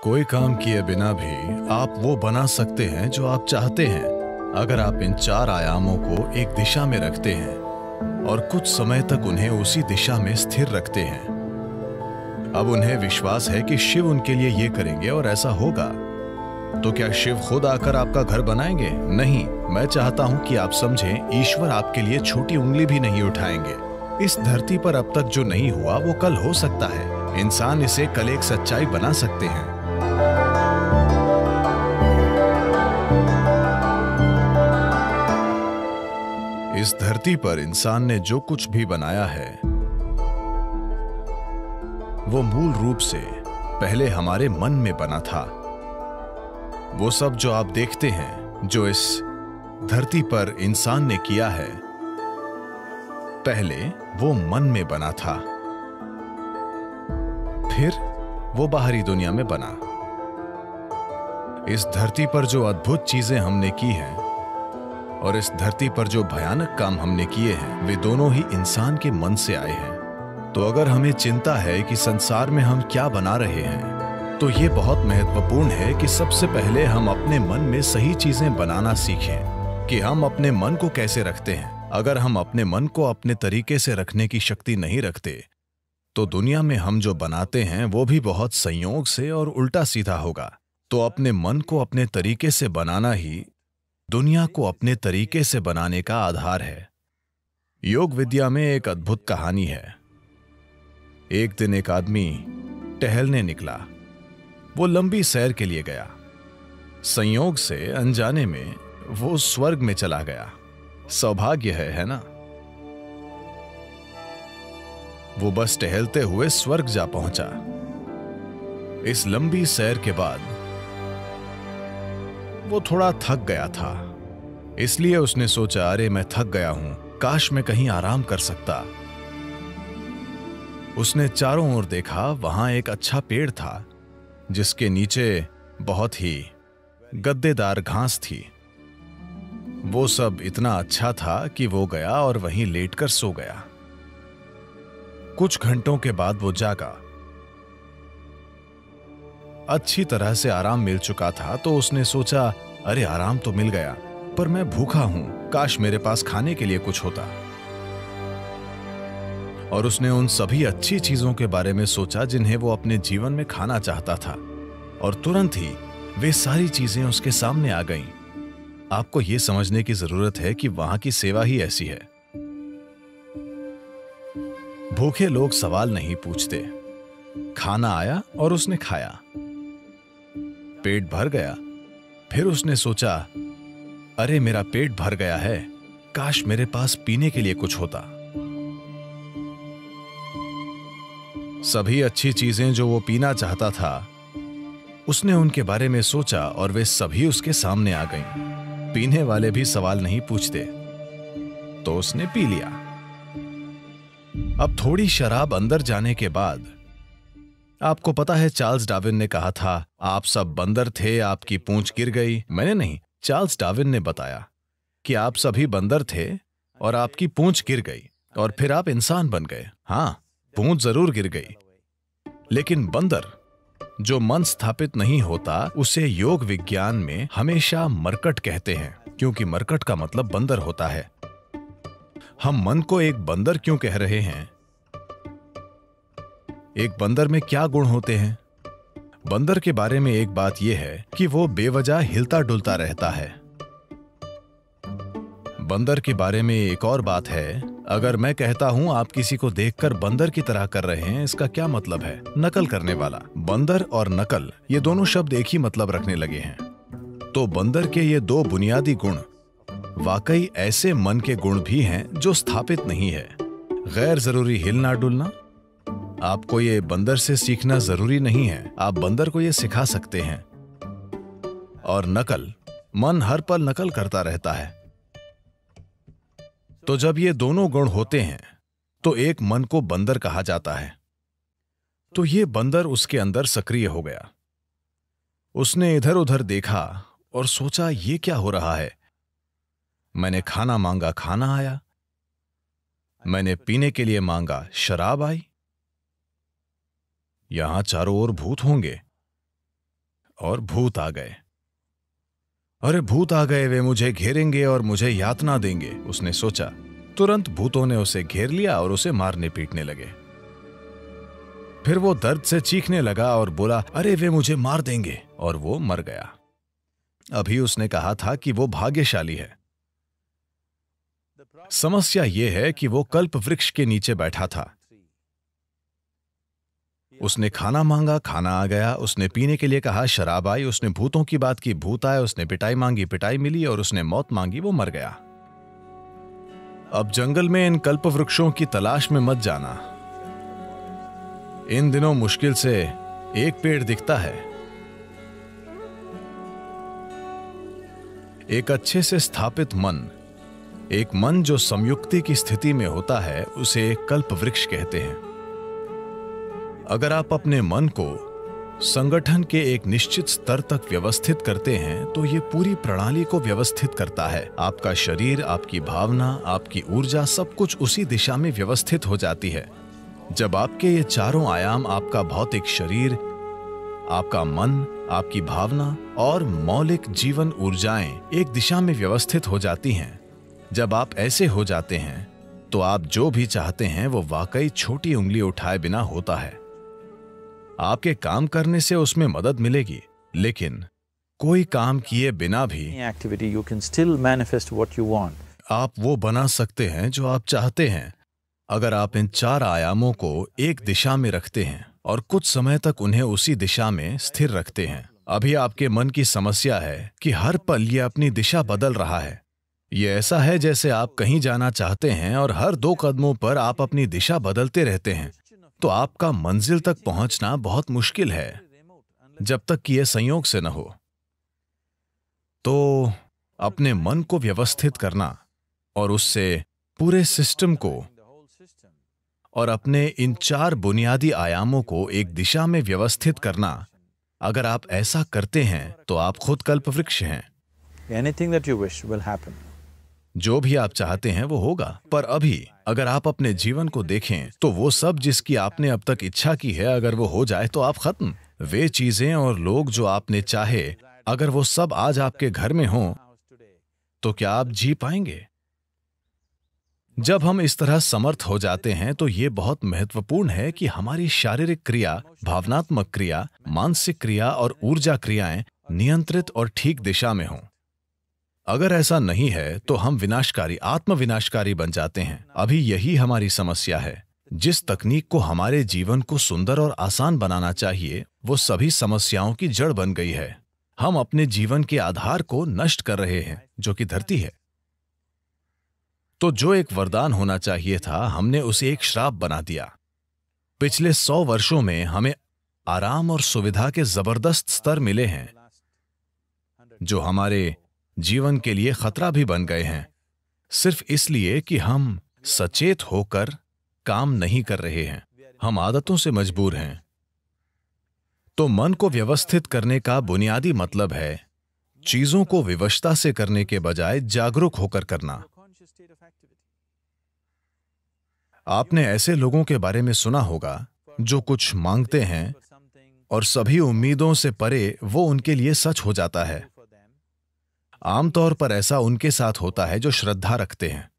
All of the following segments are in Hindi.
कोई काम किए बिना भी आप वो बना सकते हैं जो आप चाहते हैं, अगर आप इन चार आयामों को एक दिशा में रखते हैं और कुछ समय तक उन्हें उसी दिशा में स्थिर रखते हैं। अब उन्हें विश्वास है कि शिव उनके लिए ये करेंगे और ऐसा होगा। तो क्या शिव खुद आकर आपका घर बनाएंगे? नहीं। मैं चाहता हूं कि आप समझें, ईश्वर आपके लिए छोटी उंगली भी नहीं उठाएंगे। इस धरती पर अब तक जो नहीं हुआ वो कल हो सकता है। इंसान इसे कल एक सच्चाई बना सकते हैं। इस धरती पर इंसान ने जो कुछ भी बनाया है वो मूल रूप से पहले हमारे मन में बना था। वो सब जो आप देखते हैं, जो इस धरती पर इंसान ने किया है, पहले वो मन में बना था, फिर वो बाहरी दुनिया में बना। इस धरती पर जो अद्भुत चीजें हमने की हैं और इस धरती पर जो भयानक काम हमने किए हैं, वे दोनों ही इंसान के मन से आए हैं। तो अगर हमें चिंता है कि संसार में हम क्या बना रहे हैं, तो ये बहुत महत्वपूर्ण है कि सबसे पहले हम अपने मन में सही चीजें बनाना सीखें कि हम अपने मन को कैसे रखते हैं। अगर हम अपने मन को अपने तरीके से रखने की शक्ति नहीं रखते, तो दुनिया में हम जो बनाते हैं वो भी बहुत संयोग से और उल्टा सीधा होगा। तो अपने मन को अपने तरीके से बनाना ही दुनिया को अपने तरीके से बनाने का आधार है। योग विद्या में एक अद्भुत कहानी है। एक दिन एक आदमी टहलने निकला। वो लंबी सैर के लिए गया। संयोग से अनजाने में वो स्वर्ग में चला गया। सौभाग्य है ना? वो बस टहलते हुए स्वर्ग जा पहुंचा। इस लंबी सैर के बाद वो थोड़ा थक गया था, इसलिए उसने सोचा, अरे मैं थक गया हूं, काश मैं कहीं आराम कर सकता। उसने चारों ओर देखा। वहां एक अच्छा पेड़ था जिसके नीचे बहुत ही गद्देदार घास थी। वो सब इतना अच्छा था कि वो गया और वहीं लेटकर सो गया। कुछ घंटों के बाद वो जागा। अच्छी तरह से आराम मिल चुका था, तो उसने सोचा, अरे आराम तो मिल गया, पर मैं भूखा हूं, काश मेरे पास खाने के लिए कुछ होता। और उसने उन सभी अच्छी चीजों के बारे में सोचा जिन्हें वो अपने जीवन में खाना चाहता था, और तुरंत ही वे सारी चीजें उसके सामने आ गईं। आपको यह समझने की जरूरत है कि वहां की सेवा ही ऐसी है। भूखे लोग सवाल नहीं पूछते। खाना आया और उसने खाया। पेट भर गया। फिर उसने सोचा, अरे मेरा पेट भर गया है, काश मेरे पास पीने के लिए कुछ होता। सभी अच्छी चीजें जो वो पीना चाहता था, उसने उनके बारे में सोचा और वे सभी उसके सामने आ गईं। पीने वाले भी सवाल नहीं पूछते, तो उसने पी लिया। अब थोड़ी शराब अंदर जाने के बाद, आपको पता है चार्ल्स डार्विन ने कहा था, आप सब बंदर थे, आपकी पूंछ गिर गई। मैंने नहीं, चार्ल्स डार्विन ने बताया कि आप सभी बंदर थे और आपकी पूंछ गिर गई और फिर आप इंसान बन गए। हां, पूंछ जरूर गिर गई, लेकिन बंदर जो मन स्थापित नहीं होता, उसे योग विज्ञान में हमेशा मरकट कहते हैं, क्योंकि मरकट का मतलब बंदर होता है। हम मन को एक बंदर क्यों कह रहे हैं? एक बंदर में क्या गुण होते हैं? बंदर के बारे में एक बात यह है कि वो बेवजह हिलता डुलता रहता है। बंदर के बारे में एक और बात है, अगर मैं कहता हूं आप किसी को देखकर बंदर की तरह कर रहे हैं, इसका क्या मतलब है? नकल करने वाला। बंदर और नकल, ये दोनों शब्द एक ही मतलब रखने लगे हैं। तो बंदर के ये दो बुनियादी गुण वाकई ऐसे मन के गुण भी हैं जो स्थापित नहीं है। गैर जरूरी हिलना डुलना, आपको ये बंदर से सीखना जरूरी नहीं है, आप बंदर को ये सिखा सकते हैं। और नकल, मन हर पल नकल करता रहता है। तो जब ये दोनों गुण होते हैं, तो एक मन को बंदर कहा जाता है। तो ये बंदर उसके अंदर सक्रिय हो गया। उसने इधर उधर देखा और सोचा, ये क्या हो रहा है? मैंने खाना मांगा, खाना आया। मैंने पीने के लिए मांगा, शराब आई। यहां चारों ओर भूत होंगे। और भूत आ गए। अरे भूत आ गए, वे मुझे घेरेंगे और मुझे यातना देंगे, उसने सोचा। तुरंत भूतों ने उसे घेर लिया और उसे मारने पीटने लगे। फिर वो दर्द से चीखने लगा और बोला, अरे वे मुझे मार देंगे, और वो मर गया। अभी उसने कहा था कि वो भाग्यशाली है। समस्या ये है कि वो कल्प वृक्ष के नीचे बैठा था। उसने खाना मांगा, खाना आ गया। उसने पीने के लिए कहा, शराब आई। उसने भूतों की बात की, भूत आए। उसने पिटाई मांगी, पिटाई मिली। और उसने मौत मांगी, वो मर गया। अब जंगल में इन कल्प वृक्षों की तलाश में मत जाना। इन दिनों मुश्किल से एक पेड़ दिखता है। एक अच्छे से स्थापित मन, एक मन जो संयुक्ति की स्थिति में होता है, उसे कल्प वृक्ष कहते हैं। अगर आप अपने मन को संगठन के एक निश्चित स्तर तक व्यवस्थित करते हैं तो ये पूरी प्रणाली को व्यवस्थित करता है। आपका शरीर, आपकी भावना, आपकी ऊर्जा, सब कुछ उसी दिशा में व्यवस्थित हो जाती है। जब आपके ये चारों आयाम, आपका भौतिक शरीर, आपका मन, आपकी भावना और मौलिक जीवन ऊर्जाएं एक दिशा में व्यवस्थित हो जाती हैं, जब आप ऐसे हो जाते हैं तो आप जो भी चाहते हैं वो वाकई छोटी उंगली उठाए बिना होता है। आपके काम करने से उसमें मदद मिलेगी, लेकिन कोई काम किए बिना भी you can still manifest what you want. आप वो बना सकते हैं जो आप चाहते हैं, अगर आप इन चार आयामों को एक दिशा में रखते हैं और कुछ समय तक उन्हें उसी दिशा में स्थिर रखते हैं। अभी आपके मन की समस्या है कि हर पल ये अपनी दिशा बदल रहा है। ये ऐसा है जैसे आप कहीं जाना चाहते हैं और हर 2 कदमों पर आप अपनी दिशा बदलते रहते हैं, तो आपका मंजिल तक पहुंचना बहुत मुश्किल है, जब तक कि यह संयोग से न हो। तो अपने मन को व्यवस्थित करना और उससे पूरे सिस्टम को और अपने इन 4 बुनियादी आयामों को एक दिशा में व्यवस्थित करना, अगर आप ऐसा करते हैं तो आप खुद कल्पवृक्ष हैं। Anything that you wish will happen. जो भी आप चाहते हैं वो होगा। पर अभी अगर आप अपने जीवन को देखें तो वो सब जिसकी आपने अब तक इच्छा की है, अगर वो हो जाए तो आप खत्म। वे चीजें और लोग जो आपने चाहे, अगर वो सब आज आपके घर में हों, तो क्या आप जी पाएंगे? जब हम इस तरह समर्थ हो जाते हैं तो ये बहुत महत्वपूर्ण है कि हमारी शारीरिक क्रिया, भावनात्मक क्रिया, मानसिक क्रिया और ऊर्जा क्रियाएं नियंत्रित और ठीक दिशा में हों। अगर ऐसा नहीं है तो हम विनाशकारी, आत्मविनाशकारी बन जाते हैं। अभी यही हमारी समस्या है। जिस तकनीक को हमारे जीवन को सुंदर और आसान बनाना चाहिए, वो सभी समस्याओं की जड़ बन गई है। हम अपने जीवन के आधार को नष्ट कर रहे हैं, जो कि धरती है। तो जो एक वरदान होना चाहिए था, हमने उसे एक श्राप बना दिया। पिछले 100 वर्षों में हमें आराम और सुविधा के जबरदस्त स्तर मिले हैं, जो हमारे जीवन के लिए खतरा भी बन गए हैं, सिर्फ इसलिए कि हम सचेत होकर काम नहीं कर रहे हैं। हम आदतों से मजबूर हैं। तो मन को व्यवस्थित करने का बुनियादी मतलब है चीजों को विवशता से करने के बजाय जागरूक होकर करना। आपने ऐसे लोगों के बारे में सुना होगा जो कुछ मांगते हैं और सभी उम्मीदों से परे वो उनके लिए सच हो जाता है। आमतौर पर ऐसा उनके साथ होता है जो श्रद्धा रखते हैं।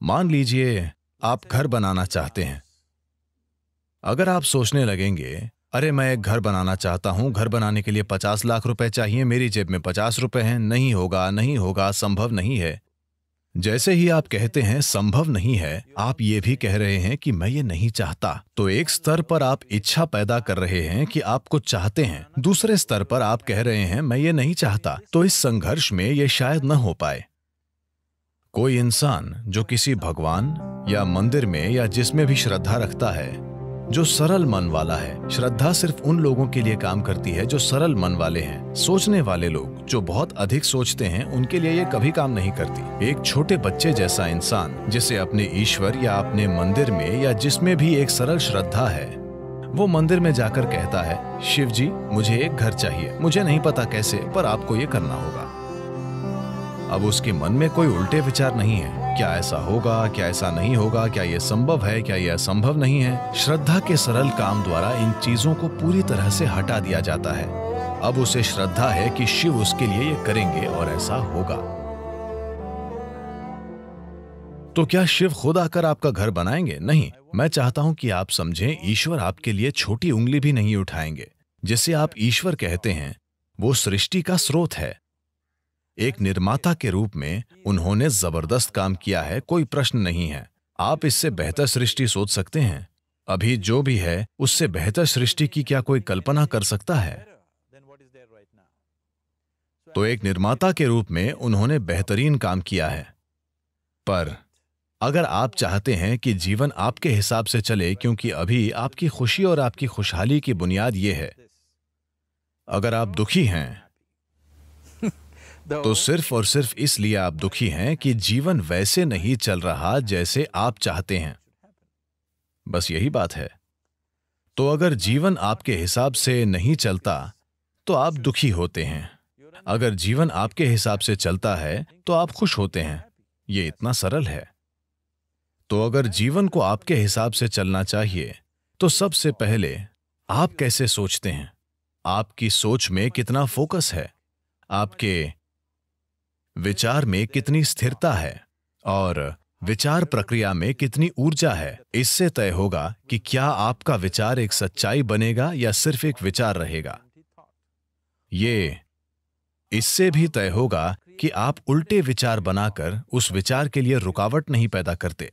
मान लीजिए आप घर बनाना चाहते हैं। अगर आप सोचने लगेंगे, अरे मैं एक घर बनाना चाहता हूं, घर बनाने के लिए 50 लाख रुपए चाहिए, मेरी जेब में 50 रुपए हैं, नहीं होगा, नहीं होगा, संभव नहीं है। जैसे ही आप कहते हैं संभव नहीं है, आप ये भी कह रहे हैं कि मैं ये नहीं चाहता। तो एक स्तर पर आप इच्छा पैदा कर रहे हैं कि आप कुछ चाहते हैं, दूसरे स्तर पर आप कह रहे हैं मैं ये नहीं चाहता। तो इस संघर्ष में ये शायद न हो पाए। कोई इंसान जो किसी भगवान या मंदिर में या जिसमें भी श्रद्धा रखता है, जो सरल मन वाला है, श्रद्धा सिर्फ उन लोगों के लिए काम करती है जो सरल मन वाले हैं। सोचने वाले लोग जो बहुत अधिक सोचते हैं, उनके लिए ये कभी काम नहीं करती। एक छोटे बच्चे जैसा इंसान जिसे अपने ईश्वर या अपने मंदिर में या जिसमें भी एक सरल श्रद्धा है, वो मंदिर में जाकर कहता है, शिव जी मुझे एक घर चाहिए, मुझे नहीं पता कैसे, पर आपको ये करना होगा। अब उसके मन में कोई उल्टे विचार नहीं है, क्या ऐसा होगा, क्या ऐसा नहीं होगा, क्या यह संभव है, क्या यह असंभव नहीं है। श्रद्धा के सरल काम द्वारा इन चीजों को पूरी तरह से हटा दिया जाता है। अब उसे श्रद्धा है कि शिव उसके लिए ये करेंगे और ऐसा होगा। तो क्या शिव खुद आकर आपका घर बनाएंगे? नहीं। मैं चाहता हूं कि आप समझें, ईश्वर आपके लिए छोटी उंगली भी नहीं उठाएंगे। जिसे आप ईश्वर कहते हैं वो सृष्टि का स्रोत है। एक निर्माता के रूप में उन्होंने जबरदस्त काम किया है, कोई प्रश्न नहीं है। आप इससे बेहतर सृष्टि सोच सकते हैं? अभी जो भी है उससे बेहतर सृष्टि की क्या कोई कल्पना कर सकता है? तो एक निर्माता के रूप में उन्होंने बेहतरीन काम किया है। पर अगर आप चाहते हैं कि जीवन आपके हिसाब से चले, क्योंकि अभी आपकी खुशी और आपकी खुशहाली की बुनियाद यह है, अगर आप दुखी हैं तो सिर्फ और सिर्फ इसलिए आप दुखी हैं कि जीवन वैसे नहीं चल रहा जैसे आप चाहते हैं। बस यही बात है। तो अगर जीवन आपके हिसाब से नहीं चलता तो आप दुखी होते हैं। अगर जीवन आपके हिसाब से चलता है तो आप खुश होते हैं। ये इतना सरल है। तो अगर जीवन को आपके हिसाब से चलना चाहिए तो सबसे पहले आप कैसे सोचते हैं? आपकी सोच में कितना फोकस है, आपके विचार में कितनी स्थिरता है और विचार प्रक्रिया में कितनी ऊर्जा है, इससे तय होगा कि क्या आपका विचार एक सच्चाई बनेगा या सिर्फ एक विचार रहेगा। ये इससे भी तय होगा कि आप उल्टे विचार बनाकर उस विचार के लिए रुकावट नहीं पैदा करते।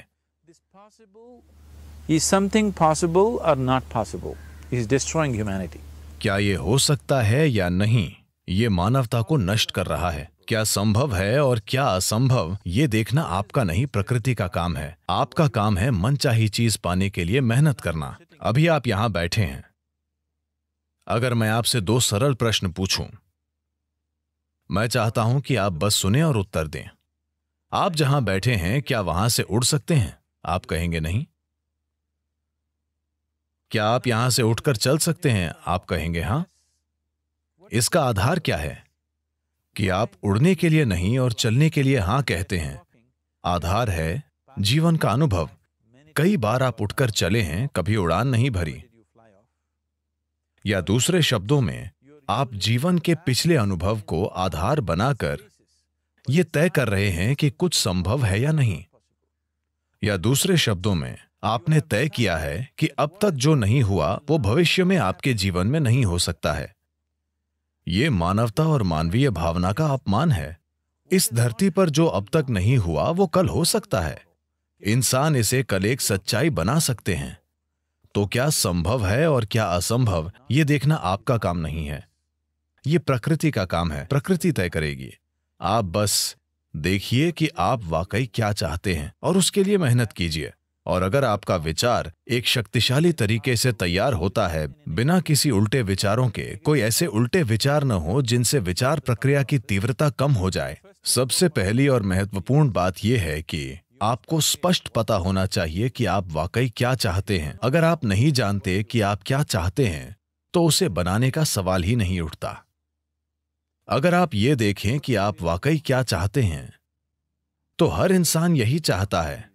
Is something possible or not possible? Is destroying humanity. क्या ये हो सकता है या नहीं, ये मानवता को नष्ट कर रहा है। क्या संभव है और क्या असंभव, ये देखना आपका नहीं, प्रकृति का काम है। आपका काम है मनचाही चीज पाने के लिए मेहनत करना। अभी आप यहां बैठे हैं। अगर मैं आपसे 2 सरल प्रश्न पूछूं, मैं चाहता हूं कि आप बस सुने और उत्तर दें। आप जहां बैठे हैं क्या वहां से उड़ सकते हैं? आप कहेंगे नहीं। क्या आप यहां से उठकर चल सकते हैं? आप कहेंगे हां। इसका आधार क्या है कि आप उड़ने के लिए नहीं और चलने के लिए हां कहते हैं? आधार है जीवन का अनुभव। कई बार आप उठकर चले हैं, कभी उड़ान नहीं भरी। या दूसरे शब्दों में, आप जीवन के पिछले अनुभव को आधार बनाकर यह तय कर रहे हैं कि कुछ संभव है या नहीं। या दूसरे शब्दों में, आपने तय किया है कि अब तक जो नहीं हुआ वो भविष्य में आपके जीवन में नहीं हो सकता है। ये मानवता और मानवीय भावना का अपमान है। इस धरती पर जो अब तक नहीं हुआ वो कल हो सकता है। इंसान इसे कल एक सच्चाई बना सकते हैं। तो क्या संभव है और क्या असंभव, ये देखना आपका काम नहीं है। ये प्रकृति का काम है। प्रकृति तय करेगी। आप बस देखिए कि आप वाकई क्या चाहते हैं और उसके लिए मेहनत कीजिए। और अगर आपका विचार एक शक्तिशाली तरीके से तैयार होता है, बिना किसी उल्टे विचारों के, कोई ऐसे उल्टे विचार न हो जिनसे विचार प्रक्रिया की तीव्रता कम हो जाए। सबसे पहली और महत्वपूर्ण बात यह है कि आपको स्पष्ट पता होना चाहिए कि आप वाकई क्या चाहते हैं। अगर आप नहीं जानते कि आप क्या चाहते हैं तो उसे बनाने का सवाल ही नहीं उठता। अगर आप ये देखें कि आप वाकई क्या चाहते हैं तो हर इंसान यही चाहता है।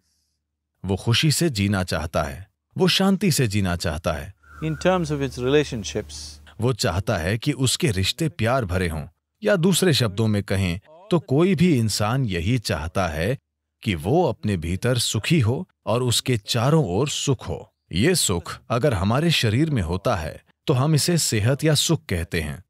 वो खुशी से जीना चाहता है, वो शांति से जीना चाहता है। In terms of its relationships, वो चाहता है कि उसके रिश्ते प्यार भरे हों। या दूसरे शब्दों में कहें तो कोई भी इंसान यही चाहता है कि वो अपने भीतर सुखी हो और उसके चारों ओर सुख हो। ये सुख अगर हमारे शरीर में होता है तो हम इसे सेहत या सुख कहते हैं।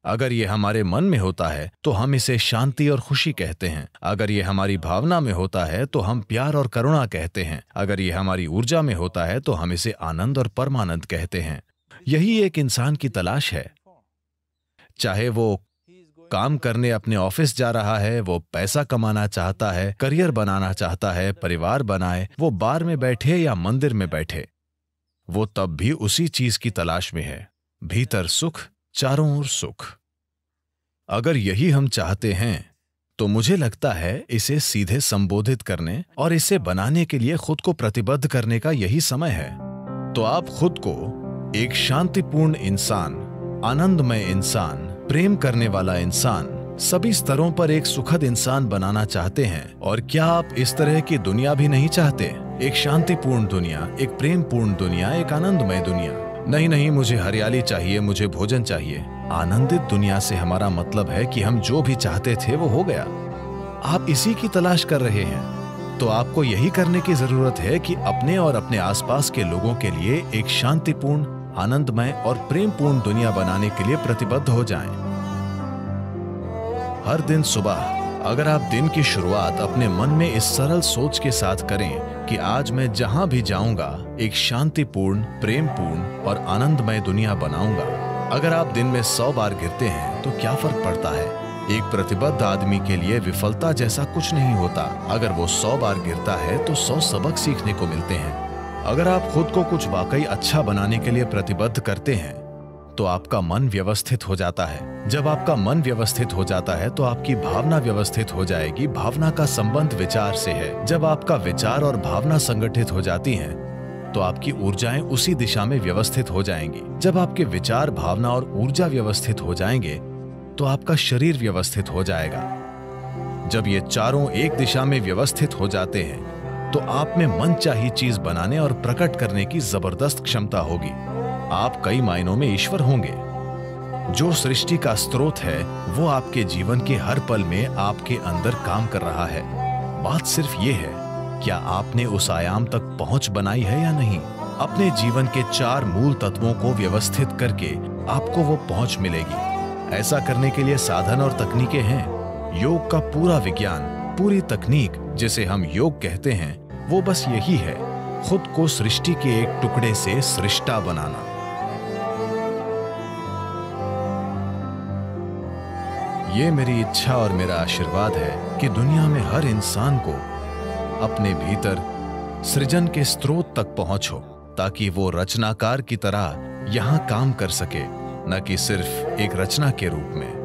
अगर ये हमारे मन में होता है तो हम इसे शांति और खुशी कहते हैं। अगर ये हमारी भावना में होता है तो हम प्यार और करुणा कहते हैं। अगर ये हमारी ऊर्जा में होता है तो हम इसे आनंद और परमानंद कहते हैं। यही एक इंसान की तलाश है। चाहे वो काम करने अपने ऑफिस जा रहा है, वो पैसा कमाना चाहता है, करियर बनाना चाहता है, परिवार बनाए, वो बार में बैठे या मंदिर में बैठे, वो तब भी उसी चीज की तलाश में है। भीतर सुख, चारों ओर सुख। अगर यही हम चाहते हैं तो मुझे लगता है इसे सीधे संबोधित करने और इसे बनाने के लिए खुद को प्रतिबद्ध करने का यही समय है। तो आप खुद को एक शांतिपूर्ण इंसान, आनंदमय इंसान, प्रेम करने वाला इंसान, सभी स्तरों पर एक सुखद इंसान बनाना चाहते हैं। और क्या आप इस तरह की दुनिया भी नहीं चाहते? एक शांतिपूर्ण दुनिया, एक प्रेमपूर्ण दुनिया, एक आनंदमय दुनिया। नहीं, मुझे हरियाली चाहिए, मुझे भोजन चाहिए। आनंदित दुनिया से हमारा मतलब है कि हम जो भी चाहते थे वो हो गया। आप इसी की तलाश कर रहे हैं, तो आपको यही करने की जरूरत है कि अपने और अपने आसपास के लोगों के लिए एक शांतिपूर्ण, आनंदमय और प्रेमपूर्ण दुनिया बनाने के लिए प्रतिबद्ध हो जाएं। हर दिन सुबह अगर आप दिन की शुरुआत अपने मन में इस सरल सोच के साथ करें कि आज मैं जहां भी जाऊंगा एक शांतिपूर्ण, प्रेमपूर्ण और आनंदमय दुनिया बनाऊंगा। अगर आप दिन में 100 बार गिरते हैं तो क्या फर्क पड़ता है? एक प्रतिबद्ध आदमी के लिए विफलता जैसा कुछ नहीं होता। अगर वो 100 बार गिरता है तो 100 सबक सीखने को मिलते हैं। अगर आप खुद को कुछ वाकई अच्छा बनाने के लिए प्रतिबद्ध करते हैं तो आपका मन व्यवस्थित हो जाता है। जब आपका मन व्यवस्थित हो जाता है तो आपकी भावना व्यवस्थित हो जाएगी। भावना का संबंध विचार से है। जब आपका विचार और भावना संगठित हो जाती हैं तो आपकी ऊर्जाएं उसी दिशा में व्यवस्थित हो जाएंगी। जब आपके विचार, भावना और ऊर्जा व्यवस्थित हो जाएंगे तो आपका शरीर व्यवस्थित हो जाएगा। जब ये चारों एक दिशा में व्यवस्थित हो जाते हैं तो आप में मनचाही चीज बनाने और प्रकट करने की जबरदस्त क्षमता होगी। आप कई मायनों में ईश्वर होंगे। जो सृष्टि का स्रोत है वो आपके जीवन के हर पल में आपके अंदर काम कर रहा है। बात सिर्फ ये है, क्या आपने उस आयाम तक पहुंच बनाई है या नहीं? अपने जीवन के 4 मूल तत्वों को व्यवस्थित करके आपको वो पहुंच मिलेगी। ऐसा करने के लिए साधन और तकनीकें हैं। योग का पूरा विज्ञान, पूरी तकनीक जिसे हम योग कहते हैं, वो बस यही है, खुद को सृष्टि के एक टुकड़े से सृष्टा बनाना। ये मेरी इच्छा और मेरा आशीर्वाद है कि दुनिया में हर इंसान को अपने भीतर सृजन के स्रोत तक पहुंच हो, ताकि वो रचनाकार की तरह यहां काम कर सके, न कि सिर्फ एक रचना के रूप में।